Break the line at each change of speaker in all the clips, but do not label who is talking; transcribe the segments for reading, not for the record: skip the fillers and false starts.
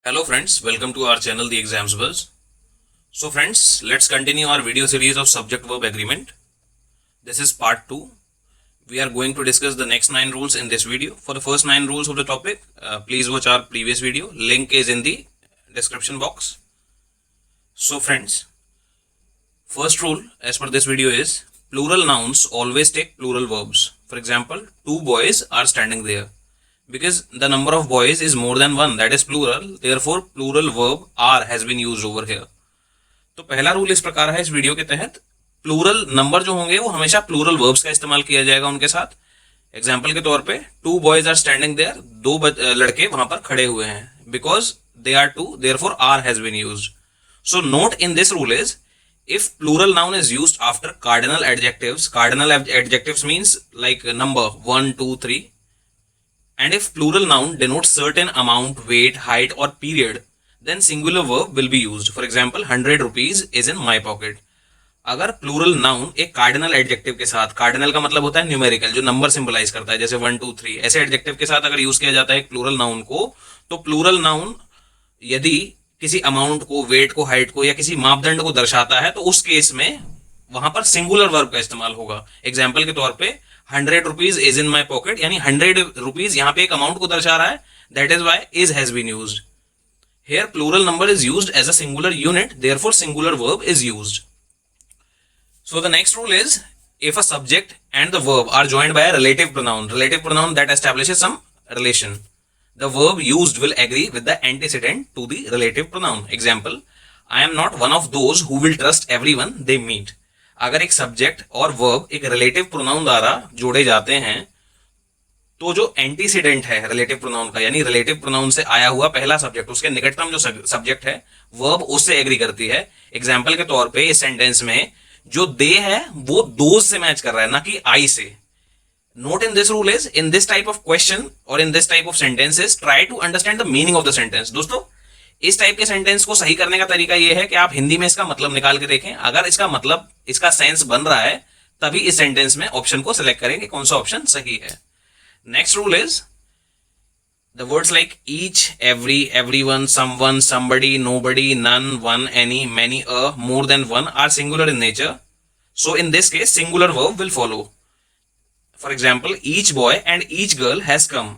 Hello friends, welcome to our channel The Exams Buzz. So friends, let's continue our video series of subject verb agreement. This is part 2. We are going to discuss the next 9 rules in this video. For the first 9 rules of the topic, please watch our previous video. Link is in the description box. So friends, first rule as per this video is plural nouns always take plural verbs. For example, 2 boys are standing there. Because the number of boys is more than 1, that is plural, therefore plural verb are has been used over here. तो पहला rule इस प्रकार है इस video के तहत, plural number जो होंगे वो हमेशा प्लूरल वर्ब्स का इस्तेमाल किया जाएगा उनके साथ. एग्जाम्पल के तौर पे 2 बॉयज आर स्टैंडिंग देयर, 2 लड़के वहां पर खड़े हुए हैं. Because they are 2, therefore are has been used. So note in this rule is if plural noun is used after cardinal adjectives means like number 1, 2, 3, and if plural noun denotes certain amount, weight, height or period, then singular verb will be used. For example, 100 rupees is in my pocket. अगर plural noun एक cardinal adjective के साथ, cardinal का मतलब होता है numerical, जो number symbolize करता है, जैसे 1, 2, 3, ऐसे एडजेक्टिव के साथ अगर यूज किया जाता है एक प्लूरल नाउन को, तो प्लूरल नाउन यदि किसी अमाउंट को, वेट को, हाइट को या किसी मापदंड को दर्शाता है तो उस केस में वहां पर सिंगुलर वर्ब का इस्तेमाल होगा. एग्जाम्पल के तौर पे 100 rupees is in my pocket, यानी 100 रुपीज यहां पे एक अमाउंट को दर्शा रहा है. That is why is has been used. Here plural number is used as a singular unit, therefore singular verb is used. So the next rule is if a subject and the verb are joined by a relative pronoun that establishes some relation, the verb used will agree with the antecedent to the relative pronoun. Example, I am not one of those who will trust everyone they meet. अगर एक subject और verb एक relative pronoun द्वारा जोड़े जाते हैं तो जो एंटीसीडेंट है रिलेटिव प्रोनाउन का, यानी रिलेटिव प्रोनाउन से आया हुआ पहला सब्जेक्ट, उसके निकटतम जो सब्जेक्ट है वर्ब उससे एग्री करती है. एग्जाम्पल के तौर पे इस सेंटेंस में जो दे है वो दोज से मैच कर रहा है, ना कि आई से. Note in this rule is in this type of question और in this type of sentences try to understand the meaning of the sentence. दोस्तों, इस टाइप के सेंटेंस को सही करने का तरीका यह है कि आप हिंदी में इसका मतलब निकाल के देखें. अगर इसका मतलब, इसका सेंस बन रहा है, तभी इस सेंटेंस में ऑप्शन को सिलेक्ट करें कि कौन सा ऑप्शन सही है. Next rule is the words like each, every, everyone, someone, somebody, nobody, none, one, any, many, a, more than one are singular in nature. So in this case, singular verb will follow. For example, each boy and each girl has come.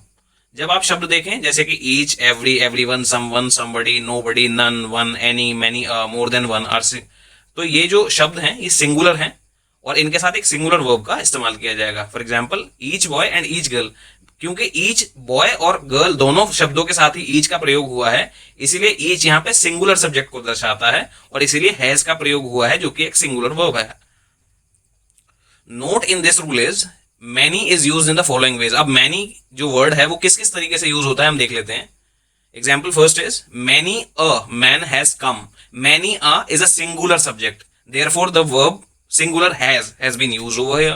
जब आप शब्द देखें जैसे कि each, every, everyone, someone, somebody, nobody, none, one, any, many, a, more than one are, तो ये जो शब्द हैं ये सिंगुलर हैं और इनके साथ एक सिंगुलर वर्ब का इस्तेमाल किया जाएगा. For example, each boy and each girl, क्योंकि ईच बॉय और गर्ल दोनों शब्दों के साथ ही ईच का प्रयोग हुआ है, इसीलिए ईच यहाँ पे सिंगुलर सब्जेक्ट को दर्शाता है और इसीलिए हैज का प्रयोग हुआ है जो कि एक सिंगुलर वर्ब है. Note in this rule is many is used in the following veg. अब मैनी जो वर्ड है वो किस किस तरीके से यूज होता है हम देख लेते हैं. Example first is many a man has come. Many a is a singular subject, therefore the verb singular has been used over here.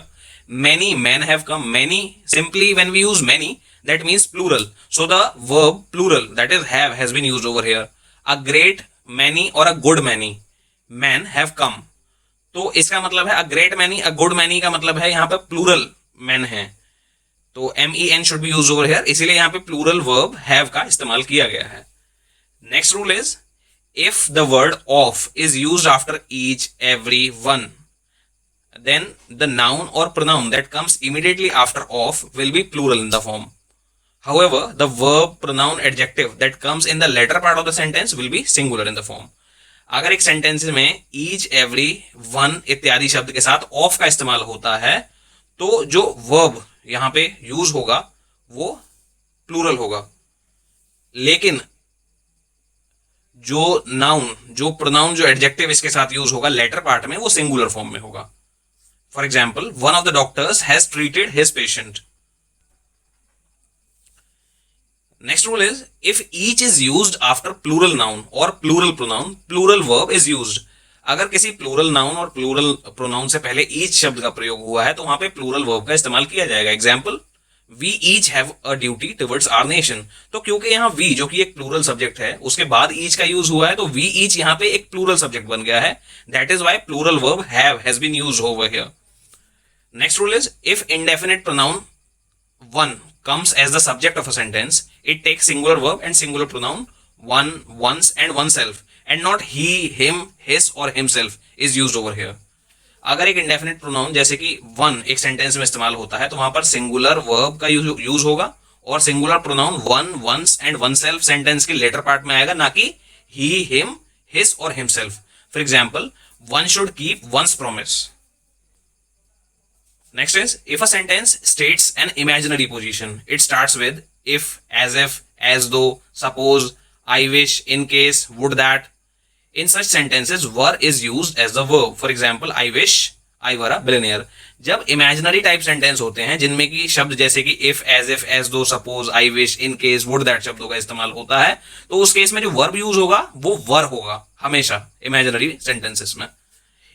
Many men have come. Many, simply when we use many, that means plural, so the verb plural, that is have, has been used over here. A great many or a good many men have come. तो इसका मतलब है a great many, a good many का मतलब है यहाँ पे plural men है, तो men should be used over here, इसीलिए यहाँ पे plural verb have का इस्तेमाल किया गया है. Next rule is if the word of is used after each, every, one, then the noun or pronoun that comes immediately after of will be plural in the form. However, the verb, pronoun, adjective that comes in the latter part of the sentence will be singular in the form. अगर एक sentence में each, every, one इत्यादि शब्द के साथ of का इस्तेमाल होता है तो जो verb यहां पे यूज होगा वो प्लूरल होगा, लेकिन जो नाउन, जो प्रोनाउन, जो एडजेक्टिव इसके साथ यूज होगा लेटर पार्ट में वो सिंगुलर फॉर्म में होगा. For example, one of the doctors has treated his patient. Next rule is if each is used after plural noun or plural pronoun, plural verb is used. अगर किसी plural noun और plural pronoun से पहले each शब्द का प्रयोग हुआ है तो वहां पे प्लूरल वर्ब का इस्तेमाल किया जाएगा. Example, we each have a duty towards our nation. तो क्योंकि यहाँ वी जो कि एक प्लूरल सब्जेक्ट है उसके बाद ईच का यूज हुआ है तो वी ईच यहाँ पे एक प्लूरल सब्जेक्ट बन गया है. That is why plural verb has been used over here. Next rule is if indefinite pronoun one comes as the subject of a sentence, it takes singular verb and singular pronoun one, once and oneself and not he, him, his or himself is used over here. अगर एक indefinite pronoun जैसे कि one एक sentence में इस्तेमाल होता है तो वहां पर सिंगुलर वर्ब का यूज होगा और singular pronoun one, one's and oneself sentence के लेटर पार्ट में आएगा, ना कि ही, हिम, हिज और himself. For example, one should keep one's promise. Next is, if a sentence states an imaginary position, it starts with if, as though, suppose, I wish, in case, would that. In such sentences, were is used as the verb. For example, I wish I were a billionaire. जब imaginary type sentence होते हैं जिनमें की शब्द जैसे कि if, as though, suppose, I wish, in case, would that शब्दों का इस्तेमाल होता है, तो उस केस में जो verb यूज होगा वो were होगा हमेशा imaginary sentences में.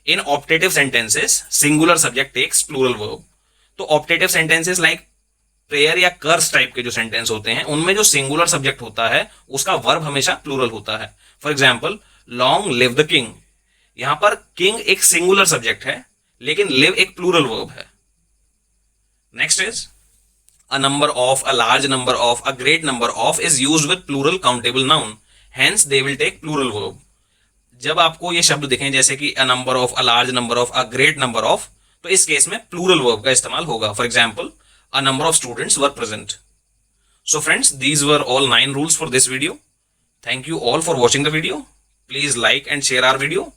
In optative sentences, singular subject takes plural verb. तो optative sentences like prayer या curse type के जो sentence होते हैं उनमें जो singular subject होता है उसका verb हमेशा plural होता है. For example, long live the king. यहां पर king एक singular subject है लेकिन live एक plural verb है. Next is, a number of, a large number of, a great number of is used with plural countable noun. Hence they will take plural verb. जब आपको ये शब्द दिखें जैसे कि a number of, a large number of, a great number of, तो इस case में प्लूरल वर्ब का इस्तेमाल होगा. For example, a number of students were present. So friends, these were all 9 rules for this video. Thank you all for watching the video. Please like and share our video.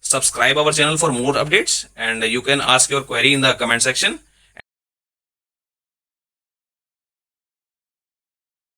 Subscribe our channel for more updates and you can ask your query in the comment section.